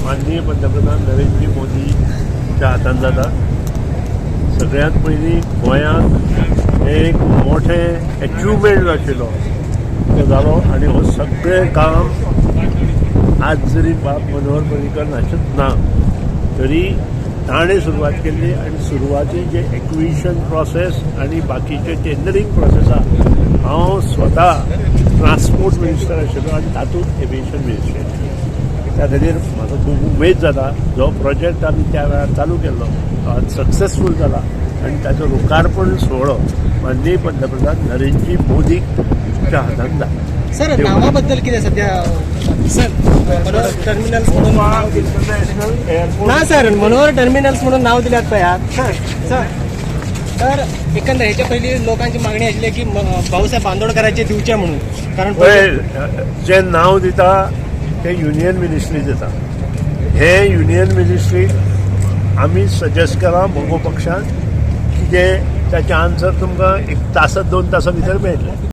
माननीय पंतप्रधान नरेंद्र मोदीच्या हातान जाता. सगळ्यात पयलीं गोंयांत एक मोठें अचिवमेंट आशिल्लो तो जालो आनी हो सगळें काम आज जरी बाब मनोहर पर्रीकर नाशिल्लो ना तरी ताणें सुरवात केल्ली आनी सुरवातीचे एक्विजिशन प्रोसेस आनी बाकीचे टेंडरींग प्रोसेसा हांव स्वता ट्रान्सपोर्ट मिनिस्टर आशिल्लो आनी तातूंत एविएशन मिनिस्ट्री आशिल्ली. त्या खातीर म्हाका खूब उमेद जाता जो प्रोजेक्ट आमी त्या वेळार चालू केल्लो तो आज सक्सेसफूल जाला आनी ताचो लोकार्पण सोहळो माननीय पंतप्रधान नरेंद्र मोदीच्या हातान जाता. सर नावाबद्दल किती सध्या सर मनोहर टर्मिनल्स म्हणून नाव इंटरनॅशनल एअरपोर्ट ना सर मनोहर टर्मिनल्स म्हणून नाव दिल्यात पळयात सर सर तर एकंदर ह्याच्या पहिली लोकांची मागणी आशिल्ली की भाऊसाहेब बांदोडकरांचे दिवचे म्हणून कारण जे नाव दिता ते युनियन मिनिस्ट्री दिता. हे युनियन मिनिस्ट्रीक आमी सजेस्ट केलां भोगो पक्षान की जे त्याचे आन्सर तुमकां 1 तास 2 तासां भितर मेळटले.